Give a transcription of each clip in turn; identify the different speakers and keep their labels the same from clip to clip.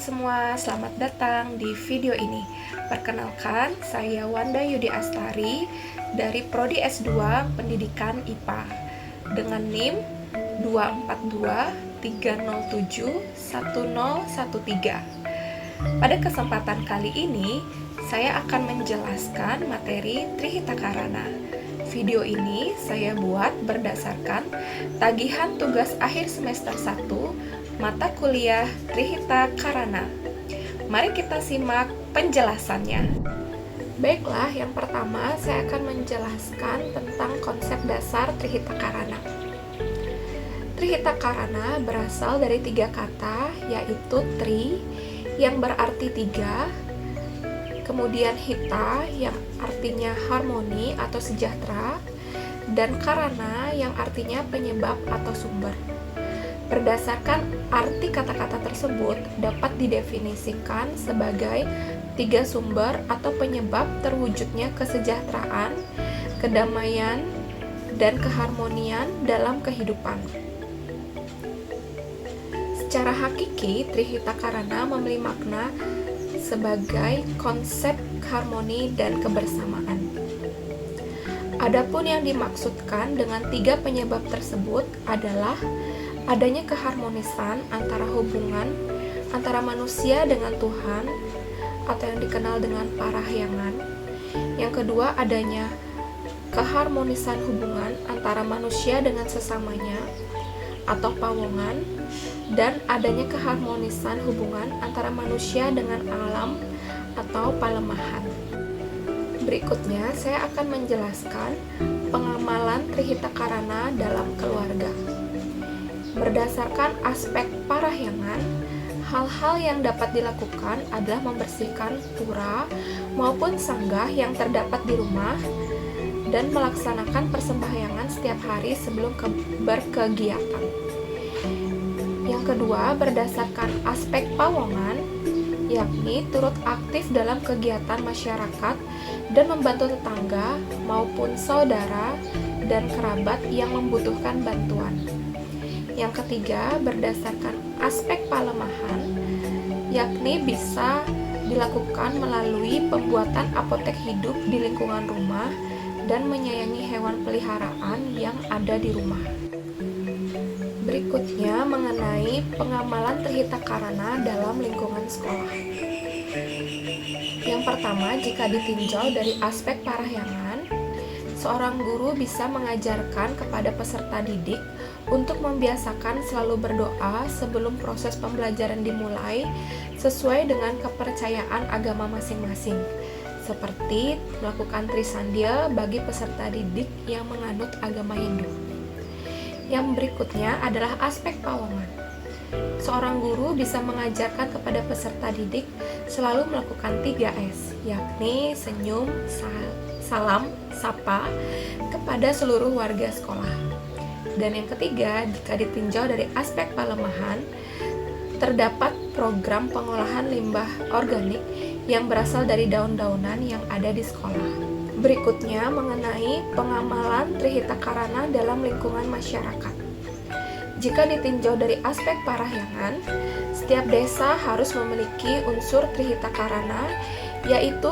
Speaker 1: semua, selamat datang di video ini. Perkenalkan, saya Wanda Yudi Astari dari Prodi S2 Pendidikan IPA dengan NIM 24230710113. Pada kesempatan kali ini, saya akan menjelaskan materi Trihita Karana. Video ini saya buat berdasarkan tagihan tugas akhir semester 1 mata kuliah Trihita Karana. Mari kita simak penjelasannya. Baiklah, yang pertama saya akan menjelaskan tentang konsep dasar Trihita Karana. Trihita Karana berasal dari 3 kata, yaitu tri yang berarti 3, kemudian hita yang artinya harmoni atau sejahtera, dan karana yang artinya penyebab atau sumber. Berdasarkan arti kata-kata tersebut dapat didefinisikan sebagai 3 sumber atau penyebab terwujudnya kesejahteraan, kedamaian, dan keharmonian dalam kehidupan. Secara hakiki, Trihita Karana memberi makna sebagai konsep harmoni dan kebersamaan. Adapun yang dimaksudkan dengan 3 penyebab tersebut adalah adanya keharmonisan antara hubungan antara manusia dengan Tuhan atau yang dikenal dengan parahyangan. Yang kedua, adanya keharmonisan hubungan antara manusia dengan sesamanya atau pawongan, dan adanya keharmonisan hubungan antara manusia dengan alam atau palemahan. Berikutnya, saya akan menjelaskan pengamalan Trihita Karana dalam keluarga. Berdasarkan aspek parahyangan, hal-hal yang dapat dilakukan adalah membersihkan pura maupun sanggah yang terdapat di rumah dan melaksanakan persembahyangan setiap hari sebelum berkegiatan. Yang kedua, berdasarkan aspek pawongan, yakni turut aktif dalam kegiatan masyarakat dan membantu tetangga maupun saudara dan kerabat yang membutuhkan bantuan. Yang ketiga, berdasarkan aspek palemahan, yakni bisa dilakukan melalui pembuatan apotek hidup di lingkungan rumah dan menyayangi hewan peliharaan yang ada di rumah. Berikutnya, mengenai pengamalan Trihita Karana dalam lingkungan sekolah. Yang pertama, jika ditinjau dari aspek parahyangan, seorang guru bisa mengajarkan kepada peserta didik untuk membiasakan selalu berdoa sebelum proses pembelajaran dimulai sesuai dengan kepercayaan agama masing-masing, seperti melakukan trisandya bagi peserta didik yang menganut agama Hindu. Yang berikutnya adalah aspek pawongan. Seorang guru bisa mengajarkan kepada peserta didik selalu melakukan 3S, yakni senyum, salam, sapa kepada seluruh warga sekolah. Dan yang ketiga, jika ditinjau dari aspek palemahan, terdapat program pengolahan limbah organik yang berasal dari daun-daunan yang ada di sekolah. Berikutnya, mengenai pengamalan Trihita Karana dalam lingkungan masyarakat. Jika ditinjau dari aspek parahyangan, setiap desa harus memiliki unsur Trihita Karana, yaitu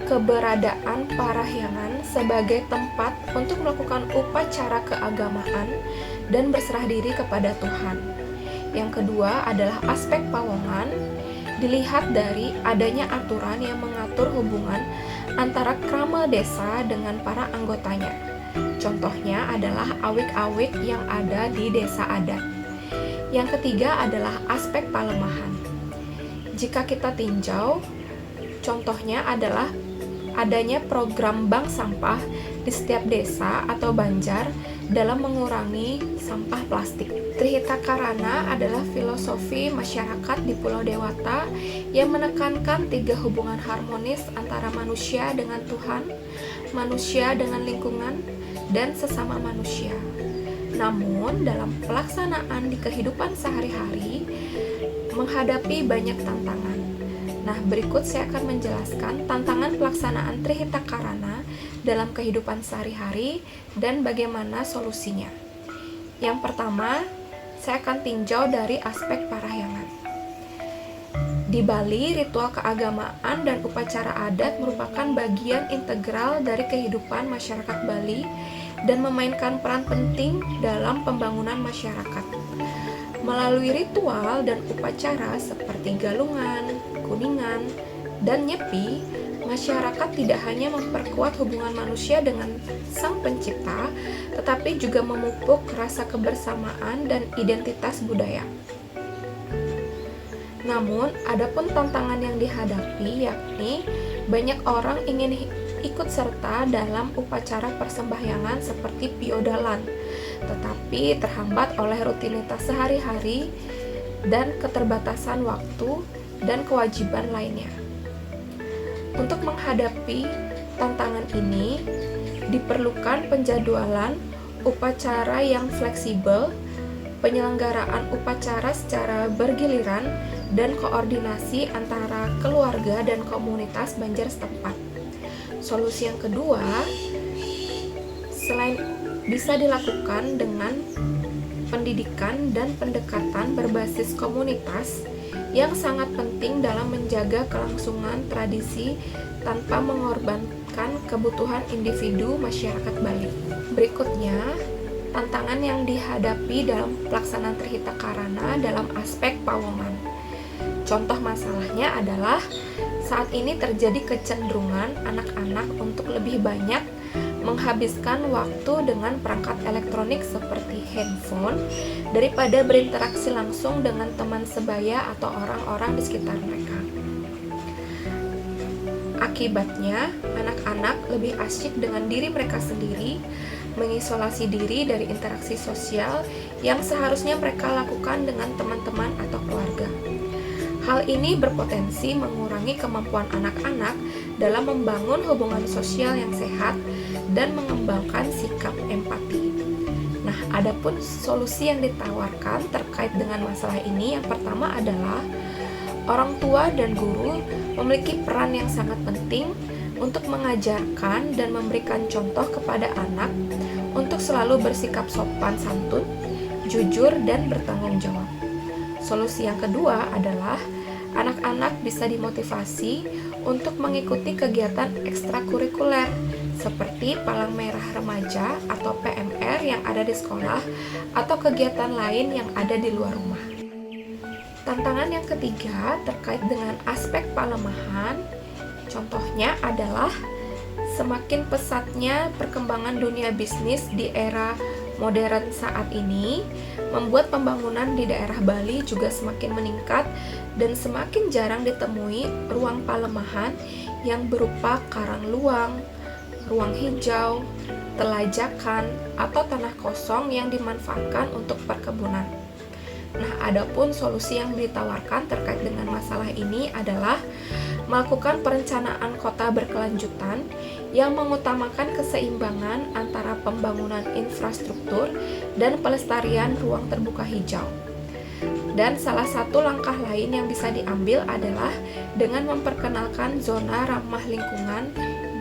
Speaker 1: keberadaan parahyangan sebagai tempat untuk melakukan upacara keagamaan dan berserah diri kepada Tuhan. Yang kedua adalah aspek pawongan, dilihat dari adanya aturan yang mengatur hubungan antara krama desa dengan para anggotanya. Contohnya adalah awik-awik yang ada di desa adat. Yang ketiga adalah aspek palemahan. Jika kita tinjau, contohnya adalah adanya program bank sampah di setiap desa atau banjar dalam mengurangi sampah plastik. Trihita Karana adalah filosofi masyarakat di Pulau Dewata yang menekankan 3 hubungan harmonis antara manusia dengan Tuhan, manusia dengan lingkungan, dan sesama manusia. Namun, dalam pelaksanaan di kehidupan sehari-hari menghadapi banyak tantangan. Nah, berikut saya akan menjelaskan tantangan pelaksanaan Trihita Karana dalam kehidupan sehari-hari dan bagaimana solusinya. Yang pertama, saya akan tinjau dari aspek parahyangan. Di Bali, ritual keagamaan dan upacara adat merupakan bagian integral dari kehidupan masyarakat Bali dan memainkan peran penting dalam pembangunan masyarakat. Melalui ritual dan upacara seperti galungan, kuningan, dan nyepi, masyarakat tidak hanya memperkuat hubungan manusia dengan Sang Pencipta, tetapi juga memupuk rasa kebersamaan dan identitas budaya. Namun, ada pun tantangan yang dihadapi, yakni banyak orang ingin ikut serta dalam upacara persembahyangan seperti piodalan, tetapi terhambat oleh rutinitas sehari-hari dan keterbatasan waktu dan kewajiban lainnya. Untuk menghadapi tantangan ini, diperlukan penjadwalan upacara yang fleksibel, penyelenggaraan upacara secara bergiliran, dan koordinasi antara keluarga dan komunitas Banjar setempat. Solusi yang kedua, selain bisa dilakukan dengan pendidikan dan pendekatan berbasis komunitas yang sangat penting dalam menjaga kelangsungan tradisi tanpa mengorbankan kebutuhan individu masyarakat Bali. Berikutnya, tantangan yang dihadapi dalam pelaksanaan Trihita Karana dalam aspek pawongan. Contoh masalahnya adalah saat ini terjadi kecenderungan anak-anak untuk lebih banyak menghabiskan waktu dengan perangkat elektronik seperti handphone daripada berinteraksi langsung dengan teman sebaya atau orang-orang di sekitar mereka. Akibatnya, anak-anak lebih asyik dengan diri mereka sendiri, mengisolasi diri dari interaksi sosial yang seharusnya mereka lakukan dengan teman-teman atau keluarga. Hal ini berpotensi mengurangi kemampuan anak-anak dalam membangun hubungan sosial yang sehat dan mengembangkan sikap empati. Nah, adapun solusi yang ditawarkan terkait dengan masalah ini, yang pertama adalah orang tua dan guru memiliki peran yang sangat penting untuk mengajarkan dan memberikan contoh kepada anak untuk selalu bersikap sopan santun, jujur, dan bertanggung jawab. Solusi yang kedua adalah anak-anak bisa dimotivasi untuk mengikuti kegiatan ekstrakurikuler seperti Palang Merah Remaja atau PMR yang ada di sekolah atau kegiatan lain yang ada di luar rumah. Tantangan yang ketiga terkait dengan aspek palemahan, contohnya adalah semakin pesatnya perkembangan dunia bisnis di era modern saat ini membuat pembangunan di daerah Bali juga semakin meningkat dan semakin jarang ditemui ruang palemahan yang berupa karang luang, ruang hijau, telajakan, atau tanah kosong yang dimanfaatkan untuk perkebunan. Nah, adapun solusi yang ditawarkan terkait dengan masalah ini adalah melakukan perencanaan kota berkelanjutan yang mengutamakan keseimbangan antara pembangunan infrastruktur dan pelestarian ruang terbuka hijau. Dan salah satu langkah lain yang bisa diambil adalah dengan memperkenalkan zona ramah lingkungan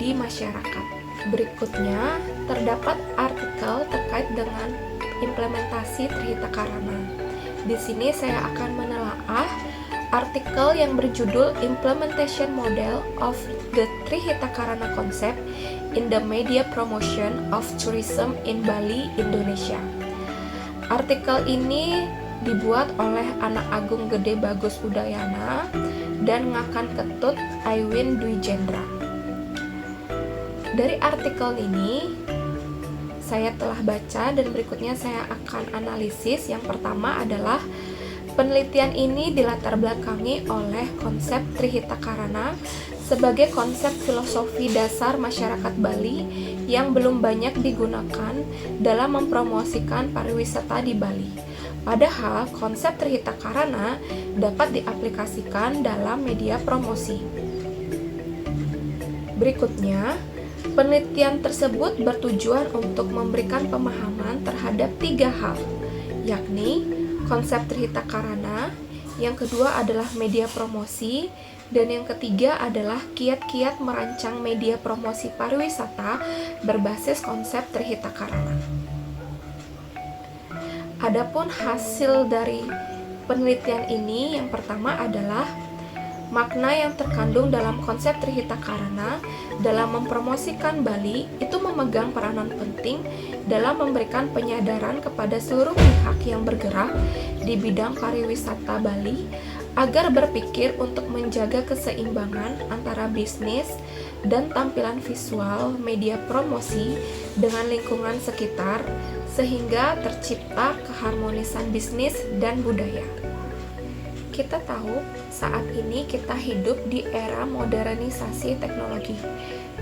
Speaker 1: di masyarakat. Berikutnya, terdapat artikel terkait dengan implementasi Trihita Karana. Di sini saya akan menelaah artikel yang berjudul Implementation Model of the Trihita Karana Concept in the Media Promotion of Tourism in Bali, Indonesia. Artikel ini dibuat oleh Anak Agung Gede Bagus Udayana dan Ngakan Ketut Aiwin Dwi Jendra. Dari artikel ini saya telah baca dan berikutnya saya akan analisis. Yang pertama adalah penelitian ini dilatar belakangi oleh konsep Trihita Karana sebagai konsep filosofi dasar masyarakat Bali yang belum banyak digunakan dalam mempromosikan pariwisata di Bali. Padahal konsep Trihita Karana dapat diaplikasikan dalam media promosi. Berikutnya, penelitian tersebut bertujuan untuk memberikan pemahaman terhadap 3 hal, yakni konsep Trihita Karana, yang kedua adalah media promosi, dan yang ketiga adalah kiat-kiat merancang media promosi pariwisata berbasis konsep Trihita Karana. Adapun hasil dari penelitian ini, yang pertama adalah Makna yang terkandung dalam konsep Trihita Karana dalam mempromosikan Bali itu memegang peranan penting dalam memberikan penyadaran kepada seluruh pihak yang bergerak di bidang pariwisata Bali agar berpikir untuk menjaga keseimbangan antara bisnis dan tampilan visual media promosi dengan lingkungan sekitar sehingga tercipta keharmonisan bisnis dan budaya. Kita tahu saat ini kita hidup di era modernisasi teknologi.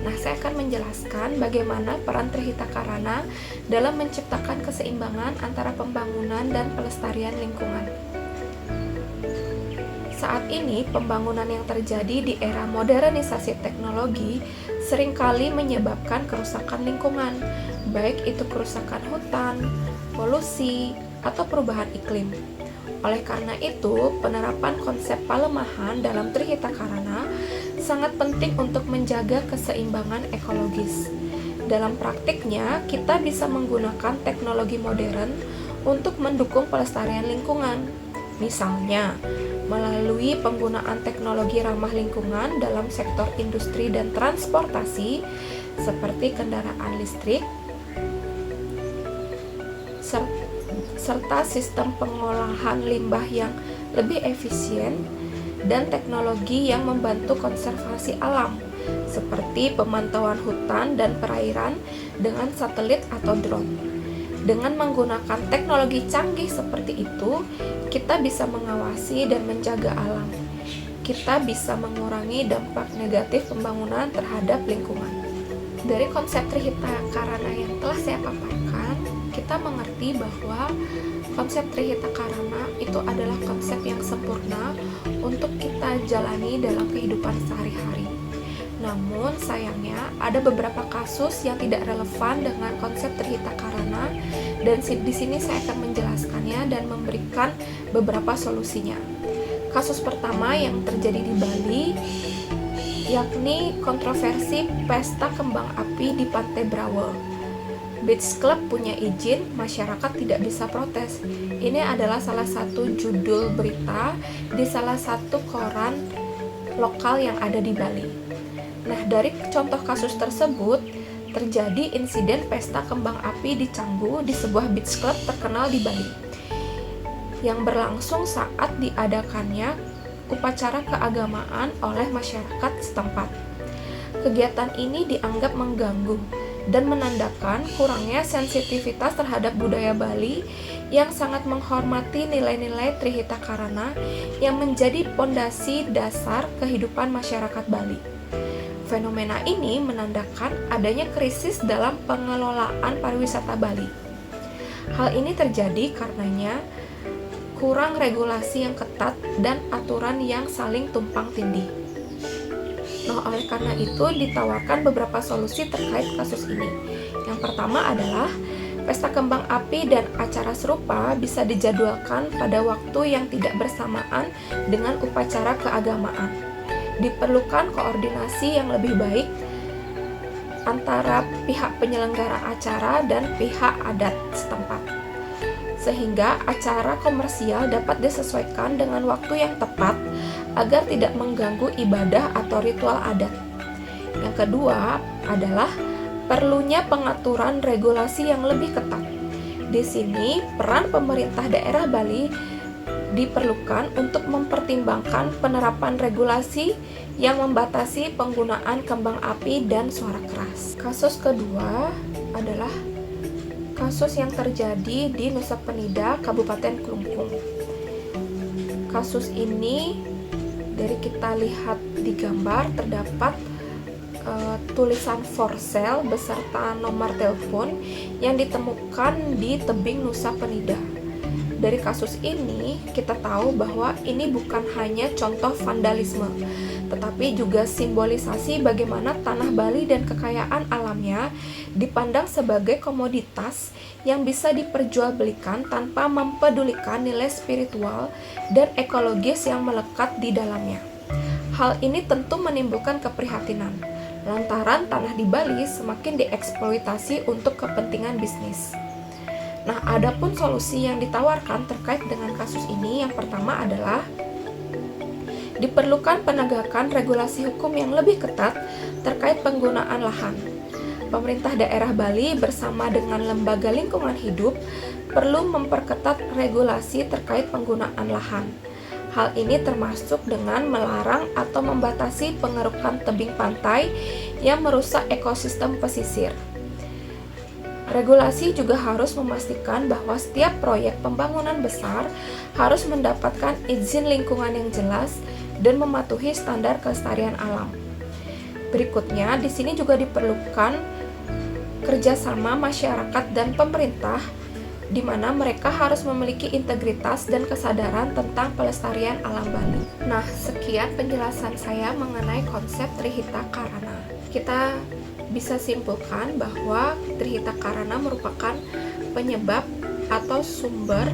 Speaker 1: Nah, saya akan menjelaskan bagaimana peran Trihita Karana dalam menciptakan keseimbangan antara pembangunan dan pelestarian lingkungan. Saat ini, pembangunan yang terjadi di era modernisasi teknologi seringkali menyebabkan kerusakan lingkungan, baik itu kerusakan hutan, polusi, atau perubahan iklim. Oleh karena itu, penerapan konsep Palemahan dalam Trihita Karana sangat penting untuk menjaga keseimbangan ekologis. Dalam praktiknya, kita bisa menggunakan teknologi modern untuk mendukung pelestarian lingkungan. Misalnya, melalui penggunaan teknologi ramah lingkungan dalam sektor industri dan transportasi seperti kendaraan listrik, serta sistem pengolahan limbah yang lebih efisien dan teknologi yang membantu konservasi alam seperti pemantauan hutan dan perairan dengan satelit atau drone. Dengan menggunakan teknologi canggih seperti itu, kita bisa mengawasi dan menjaga alam. Kita bisa mengurangi dampak negatif pembangunan terhadap lingkungan. Dari konsep Trihita Karana yang telah saya paparkan, kita mengerti bahwa konsep Trihita Karana itu adalah konsep yang sempurna untuk kita jalani dalam kehidupan sehari-hari. Namun sayangnya ada beberapa kasus yang tidak relevan dengan konsep Trihita Karana dan di sini saya akan menjelaskannya dan memberikan beberapa solusinya. Kasus pertama yang terjadi di Bali yakni kontroversi pesta kembang api di Pantai Brawe. Beach Club punya izin, masyarakat tidak bisa protes. Ini adalah salah satu judul berita di salah satu koran lokal yang ada di Bali. Nah, dari contoh kasus tersebut, terjadi insiden pesta kembang api di Canggu di sebuah beach club terkenal di Bali, yang berlangsung saat diadakannya upacara keagamaan oleh masyarakat setempat. Kegiatan ini dianggap mengganggu dan menandakan kurangnya sensitivitas terhadap budaya Bali yang sangat menghormati nilai-nilai Trihita Karana yang menjadi pondasi dasar kehidupan masyarakat Bali. Fenomena ini menandakan adanya krisis dalam pengelolaan pariwisata Bali. Hal ini terjadi karenanya kurang regulasi yang ketat dan aturan yang saling tumpang tindih. Nah, oleh karena itu ditawarkan beberapa solusi terkait kasus ini. Yang pertama adalah pesta kembang api dan acara serupa bisa dijadwalkan pada waktu yang tidak bersamaan dengan upacara keagamaan. Diperlukan koordinasi yang lebih baik antara pihak penyelenggara acara dan pihak adat setempat, sehingga acara komersial dapat disesuaikan dengan waktu yang tepat agar tidak mengganggu ibadah atau ritual adat. Yang kedua adalah perlunya pengaturan regulasi yang lebih ketat. Di sini, peran pemerintah daerah Bali diperlukan untuk mempertimbangkan penerapan regulasi yang membatasi penggunaan kembang api dan suara keras. Kasus kedua adalah kasus yang terjadi di Nusa Penida, Kabupaten Klungkung. Kasus ini dari kita lihat di gambar terdapat tulisan for sale beserta nomor telepon yang ditemukan di tebing Nusa Penida. Dari kasus ini kita tahu bahwa ini bukan hanya contoh vandalisme, tetapi juga simbolisasi bagaimana tanah Bali dan kekayaan alamnya dipandang sebagai komoditas yang bisa diperjualbelikan tanpa mempedulikan nilai spiritual dan ekologis yang melekat di dalamnya. Hal ini tentu menimbulkan keprihatinan, lantaran tanah di Bali semakin dieksploitasi untuk kepentingan bisnis. Nah, adapun solusi yang ditawarkan terkait dengan kasus ini, yang pertama adalah Diperlukan penegakan regulasi hukum yang lebih ketat terkait penggunaan lahan. Pemerintah daerah Bali bersama dengan lembaga lingkungan hidup perlu memperketat regulasi terkait penggunaan lahan. Hal ini termasuk dengan melarang atau membatasi pengerukan tebing pantai yang merusak ekosistem pesisir. Regulasi juga harus memastikan bahwa setiap proyek pembangunan besar harus mendapatkan izin lingkungan yang jelas dan mematuhi standar kelestarian alam. Berikutnya, di sini juga diperlukan kerjasama masyarakat dan pemerintah, di mana mereka harus memiliki integritas dan kesadaran tentang pelestarian alam Bali. Nah, sekian penjelasan saya mengenai konsep Trihita Karana. Kita bisa simpulkan bahwa Trihita Karana merupakan penyebab atau sumber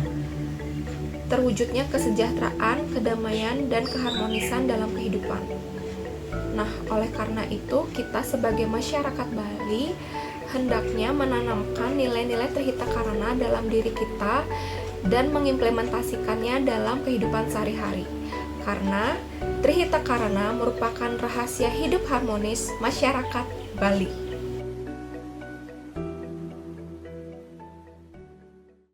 Speaker 1: terwujudnya kesejahteraan, kedamaian, dan keharmonisan dalam kehidupan. Nah, oleh karena itu, kita sebagai masyarakat Bali hendaknya menanamkan nilai-nilai Trihita Karana dalam diri kita dan mengimplementasikannya dalam kehidupan sehari-hari. Karena Trihita Karana merupakan rahasia hidup harmonis masyarakat Bali.